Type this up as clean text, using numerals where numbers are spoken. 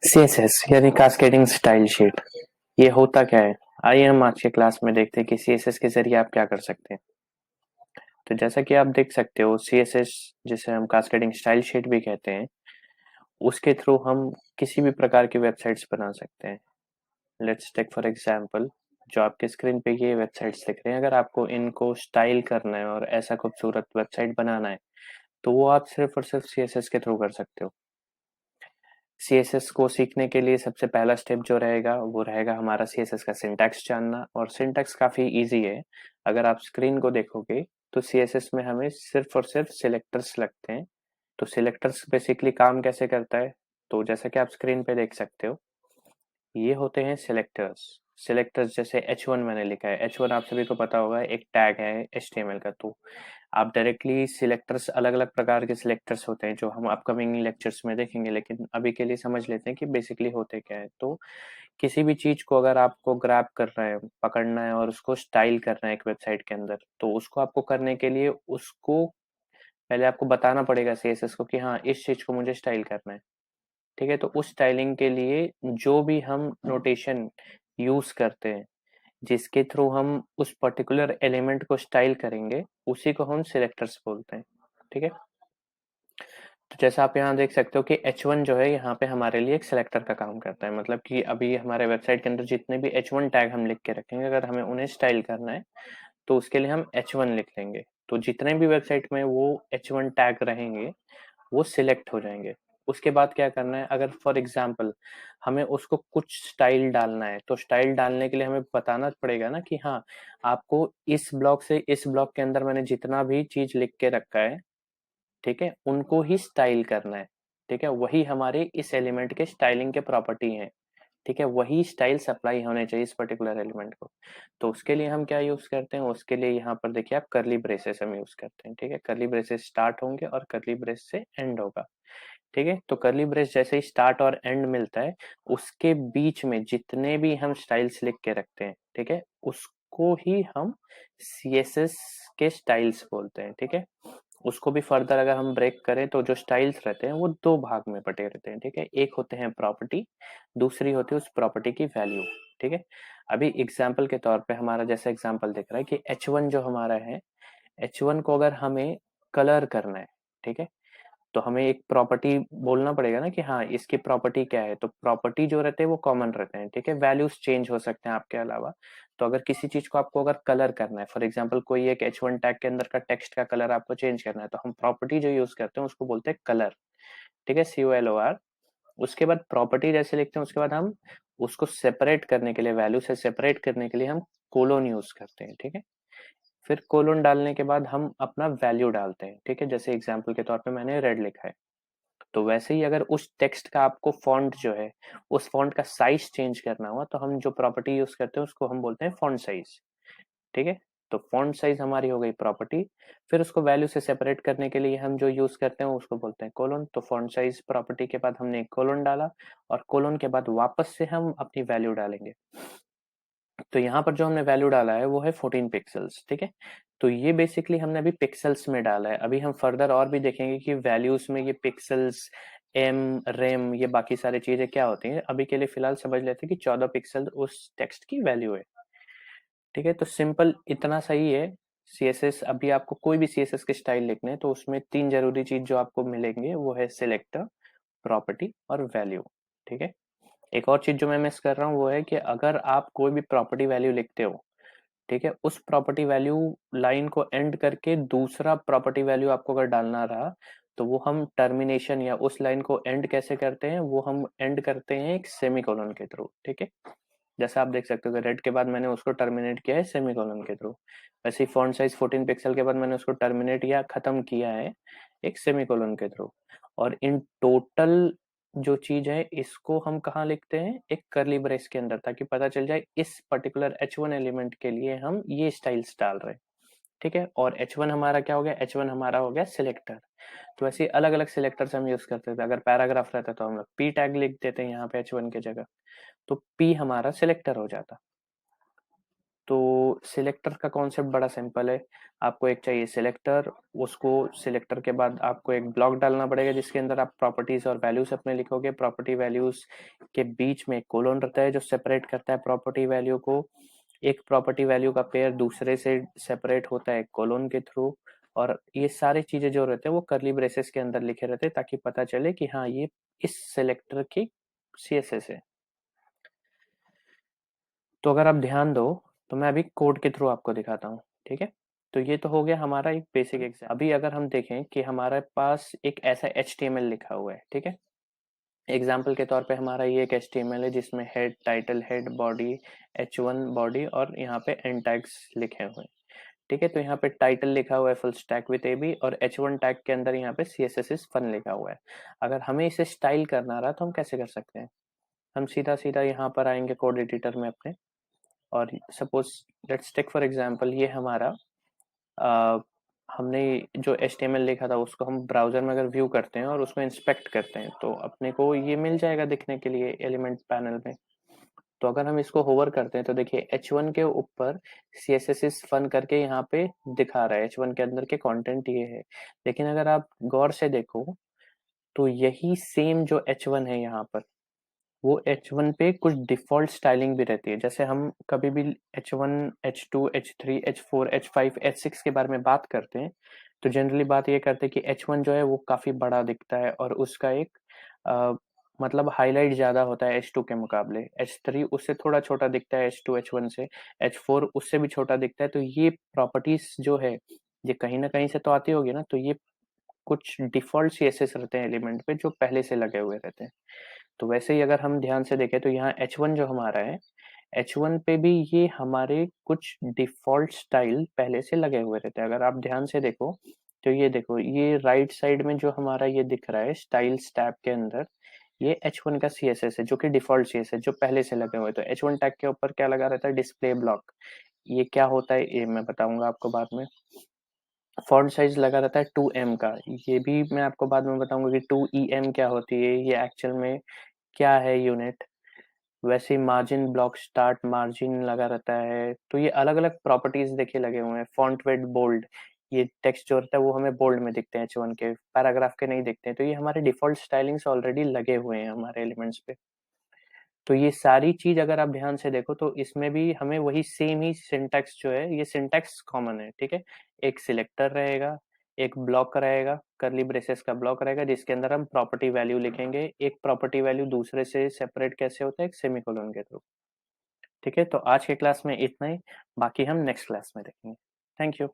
CSS यानी cascading style sheet, ये होता क्या है? आइए हम आज के क्लास में देखते हैं कि सीएसएस के जरिए आप क्या कर सकते हैं। तो जैसा कि आप देख सकते हो, सीएसएस जिसे हम कास्केडिंग स्टाइल शीट भी कहते हैं, उसके थ्रू हम किसी भी प्रकार की वेबसाइट्स बना सकते हैं। लेट्स टेक फॉर एग्जांपल, जो आपके स्क्रीन पे ये वेबसाइट्स दिख रहे हैं, अगर आपको इनको स्टाइल करना है और ऐसा खूबसूरत वेबसाइट बनाना है, तो वो आप सिर्फ और सिर्फ सीएसएस के थ्रू कर सकते हो। सीएसएस को सीखने के लिए सबसे पहला स्टेप जो रहेगा वो रहेगा हमारा सीएसएस का सिंटैक्स जानना, और सिंटैक्स काफी इजी है। अगर आप स्क्रीन को देखोगे तो सीएसएस में हमें सिर्फ और सिर्फ सिलेक्टर्स लगते हैं। तो सिलेक्टर्स बेसिकली काम कैसे करता है? तो जैसा कि आप स्क्रीन पे देख सकते हो, ये होते हैं सिलेक्टर्स। सिलेक्टर्स जैसे H1 मैंने लिखा है, H1 आप सभी को पता होगा एक टैग है HTML का। तो आप डायरेक्टली सिलेक्टर्स, अलग अलग प्रकार के सिलेक्टर्स होते हैं जो हम अपकमिंग लेक्चर्स में देखेंगे, लेकिन अभी के लिए समझ लेते हैं कि बेसिकली होते क्या है। तो किसी भी चीज को अगर आपको ग्रैब करना है, पकड़ना है और उसको स्टाइल करना है एक वेबसाइट के अंदर, तो उसको आपको करने के लिए उसको पहले आपको बताना पड़ेगा सीएसएस को कि हाँ, इस चीज को मुझे स्टाइल करना है। ठीक है, तो उस स्टाइलिंग के लिए जो भी हम नोटेशन यूज करते हैं, जिसके थ्रू हम उस पर्टिकुलर एलिमेंट को स्टाइल करेंगे, उसी को हम सिलेक्टर्स बोलते हैं। ठीक है, तो जैसा आप यहाँ देख सकते हो कि H1 जो है यहाँ पे हमारे लिए एक सिलेक्टर का काम करता है। मतलब कि अभी हमारे वेबसाइट के अंदर जितने भी H1 टैग हम लिख के रखेंगे, अगर हमें उन्हें स्टाइल करना है तो उसके लिए हम H1 लिख लेंगे। तो जितने भी वेबसाइट में वो H1 टैग रहेंगे वो सिलेक्ट हो जाएंगे। उसके बाद क्या करना है, अगर फॉर एग्जाम्पल हमें उसको कुछ स्टाइल डालना है, तो स्टाइल डालने के लिए हमें बताना पड़ेगा ना कि हाँ, आपको इस ब्लॉक से इस ब्लॉक के अंदर मैंने जितना भी चीज लिख के रखा है, ठीक है, उनको ही स्टाइल करना है। ठीक है, वही हमारे इस एलिमेंट के स्टाइलिंग के प्रॉपर्टी हैं। ठीक है, वही स्टाइल सप्लाई होने चाहिए इस पर्टिकुलर एलिमेंट को। तो उसके लिए हम क्या यूज करते हैं, उसके लिए यहाँ पर देखिए आप कर्ली ब्रेसेस हम यूज करते हैं। ठीक है, कर्ली ब्रेसेस स्टार्ट होंगे और कर्ली ब्रेस से एंड होगा। ठीक है, तो कर्ली ब्रेस जैसे ही स्टार्ट और एंड मिलता है, उसके बीच में जितने भी हम स्टाइल्स लिख के रखते हैं, ठीक है, उसको ही हम सीएसएस के स्टाइल्स बोलते हैं। ठीक है, उसको भी फर्दर अगर हम ब्रेक करें तो जो स्टाइल्स रहते हैं वो दो भाग में बटे रहते हैं। ठीक है, एक होते हैं प्रॉपर्टी, दूसरी होती है उस प्रॉपर्टी की वैल्यू। ठीक है, अभी एग्जाम्पल के तौर पे हमारा जैसा एग्जाम्पल दिख रहा है कि H1 जो हमारा है, H1 को अगर हमें कलर करना है, ठीक है, तो हमें एक प्रॉपर्टी बोलना पड़ेगा ना कि हाँ, इसकी प्रॉपर्टी क्या है। तो प्रॉपर्टी जो रहते हैं वो कॉमन रहते हैं। ठीक है, वैल्यूज चेंज हो सकते हैं आपके अलावा। तो अगर किसी चीज को आपको अगर कलर करना है, फॉर एग्जांपल कोई एक H1 टैग के अंदर का टेक्स्ट का कलर आपको चेंज करना है, तो हम प्रॉपर्टी जो यूज करते हैं उसको बोलते हैं कलर। ठीक है, COLOR। उसके बाद प्रॉपर्टी जैसे लिखते हैं, उसके बाद हम उसको सेपरेट करने के लिए, वैल्यू से सेपरेट करने के लिए हम कोलोन यूज करते हैं। ठीक है, फिर कोलोन डालने के बाद हम अपना वैल्यू डालते हैं। ठीक है, जैसे एग्जाम्पल के तौर पे मैंने रेड लिखा है, तो वैसे ही अगर उस टेक्स्ट का आपको फॉन्ट जो है, उस फॉन्ट का साइज चेंज करना हुआ, तो हम जो प्रॉपर्टी यूज करते हैं उसको हम बोलते हैं फॉन्ट साइज। ठीक है, तो फॉन्ट साइज हमारी हो गई प्रॉपर्टी। फिर उसको वैल्यू से सेपरेट करने के लिए हम जो यूज करते हैं उसको बोलते हैं कोलोन। तो फॉन्ट साइज प्रॉपर्टी के बाद हमने एक कोलोन डाला, और कोलोन के बाद वापस से हम अपनी वैल्यू डालेंगे। तो यहाँ पर जो हमने वैल्यू डाला है वो है 14 पिक्सल्स। ठीक है, तो ये बेसिकली हमने अभी पिक्सल्स में डाला है। अभी हम फर्दर और भी देखेंगे कि वैल्यूज में ये पिक्सल्स, एम, रेम, ये बाकी सारी चीजें क्या होती हैं। अभी के लिए फिलहाल समझ लेते हैं कि 14 पिक्सल उस टेक्स्ट की वैल्यू है। ठीक है, तो सिंपल इतना सही है। सीएसएस, अभी आपको कोई भी सीएसएस के स्टाइल लिखने हैं तो उसमें तीन जरूरी चीज जो आपको मिलेंगे वो है सिलेक्टर, प्रॉपर्टी और वैल्यू। ठीक है, एक और चीज जो मैं मिस कर रहा हूँ वो है कि अगर आप कोई भी प्रॉपर्टी वैल्यू लिखते हो, ठीक है, उस प्रॉपर्टी वैल्यू लाइन को एंड करके दूसरा प्रॉपर्टी वैल्यू आपको अगर डालना रहा, तो वो हम टर्मिनेशन या उस लाइन को एंड कैसे करते हैं, वो हम एंड करते हैं एक सेमीकोलन के थ्रू। ठीक है, जैसा आप देख सकते हो कि रेड के बाद मैंने उसको टर्मिनेट किया है सेमीकोलन के थ्रू, वैसे ही फॉन्ट साइज 14 पिक्सल के बाद मैंने उसको टर्मिनेट या खत्म किया है एक सेमीकोलन के थ्रू। और इन टोटल जो चीज है इसको हम कहाँ लिखते हैं, एक करली ब्रेस के अंदर, ताकि पता चल जाए इस पर्टिकुलर H1 एलिमेंट के लिए हम ये स्टाइल्स डाल रहे हैं। ठीक है, और H1 हमारा क्या हो गया, H1 हमारा हो गया सिलेक्टर। तो ऐसे अलग अलग सिलेक्टर्स हम यूज करते थे। अगर पैराग्राफ रहता तो हम लोग P टैग लिख देते हैं यहाँ पे H1 की जगह, तो P हमारा सिलेक्टर हो जाता। तो सिलेक्टर का कॉन्सेप्ट बड़ा सिंपल है। आपको एक चाहिए सिलेक्टर, उसको सिलेक्टर के बाद आपको एक ब्लॉक डालना पड़ेगा जिसके अंदर आप प्रॉपर्टीज और वैल्यूज अपने लिखोगे। प्रॉपर्टी वैल्यूज के बीच में कोलोन रहता है जो सेपरेट करता है प्रॉपर्टी वैल्यू को। एक प्रॉपर्टी वैल्यू का पेयर दूसरे से सेपरेट होता है कोलोन के थ्रू। और ये सारी चीजें जो रहते हैं वो कर्ली ब्रेसेस के अंदर लिखे रहते हैं ताकि पता चले कि हाँ ये इस सिलेक्टर की सीएसएस है। तो अगर आप ध्यान दो तो मैं अभी कोड के थ्रू आपको दिखाता हूँ, ठीक है। तो ये तो हो गया हमारा एक बेसिक एग्जाम। अभी अगर हम देखें कि हमारे पास एक ऐसा HTML लिखा हुआ है, ठीक है। एग्जाम्पल के तौर पे हमारा ये एक HTML है जिसमें head, title, head, body, H1 body और यहाँ पे एंड टैग्स लिखे हुए हैं, ठीक है। तो यहाँ पे टाइटल लिखा हुआ है फुल स्टैक विद AB और H1 टैग के अंदर यहाँ पे CSS is fun लिखा हुआ है। अगर हमें इसे स्टाइल करना रहा तो हम कैसे कर सकते हैं? हम सीधा सीधा यहाँ पर आएंगे कोड एडिटर में अपने, और suppose let's take for example ये हमारा हमने जो HTML लिखा था उसको हम ब्राउजर में अगर व्यू करते हैं और उसको इंस्पेक्ट करते हैं तो अपने को ये मिल जाएगा दिखने के लिए एलिमेंट पैनल में। तो अगर हम इसको होवर करते हैं तो देखिए H1 के ऊपर CSS is fun करके यहाँ पे दिखा रहा है, H1 के अंदर के कंटेंट ये है। लेकिन अगर आप गौर से देखो तो यही सेम जो H1 है यहाँ पर, वो H1 पे कुछ डिफॉल्ट स्टाइलिंग भी रहती है। जैसे हम कभी भी H1, H2, H3, H4, H5, H6 के बारे में बात करते हैं तो जनरली बात ये करते हैं कि H1 जो है वो काफी बड़ा दिखता है और उसका एक आ, मतलब हाईलाइट ज्यादा होता है H2 के मुकाबले। H3 उससे थोड़ा छोटा दिखता है H2 H1 से। H4 उससे भी छोटा दिखता है। तो ये प्रॉपर्टीज जो है ये कहीं ना कहीं से तो आती होगी ना। तो ये कुछ डिफॉल्ट CSS रहते हैं एलिमेंट पे जो पहले से लगे हुए रहते हैं। तो वैसे ही अगर हम ध्यान से देखें तो यहाँ H1 जो हमारा है, H1 पे भी ये हमारे कुछ डिफॉल्ट स्टाइल पहले से लगे हुए रहते हैं। अगर आप ध्यान से देखो तो ये देखो, ये राइट साइड में जो हमारा ये दिख रहा है स्टाइल्स टैब के अंदर, ये H1 का CSS है जो कि डिफॉल्ट CSS है जो पहले से लगे हुए हैं। तो H1 टैग के ऊपर क्या लगा रहता है? Display block. ये क्या होता है ये मैं बताऊंगा आपको बाद में। फॉन्ट साइज लगा रहता है 2M का, ये भी मैं आपको बाद में बताऊंगा कि 2EM क्या होती है, ये एक्चुअल में क्या है यूनिट। वैसे ही मार्जिन ब्लॉक स्टार्ट मार्जिन लगा रहता है। तो ये अलग अलग प्रॉपर्टीज देखिए लगे हुए हैं। फॉन्ट वेट बोल्ड, ये टेक्स्ट जो रहता है वो हमें बोल्ड में दिखते हैं H1 के, पैराग्राफ के नहीं दिखते हैं। तो ये हमारे डिफॉल्ट स्टाइलिंग्स ऑलरेडी लगे हुए हैं हमारे एलिमेंट्स पे। तो ये सारी चीज अगर आप ध्यान से देखो तो इसमें भी हमें वही सेम ही सिंटैक्स जो है, ये सिंटैक्स कॉमन है, ठीक है। एक सिलेक्टर रहेगा, एक ब्लॉक रहेगा, करली ब्रेसेस का ब्लॉक रहेगा जिसके अंदर हम प्रॉपर्टी वैल्यू लिखेंगे। एक प्रॉपर्टी वैल्यू दूसरे से सेपरेट कैसे होता है? एक सेमीकोलन के थ्रू, ठीक है। तो आज के क्लास में इतना ही, बाकी हम नेक्स्ट क्लास में देखेंगे। Thank you.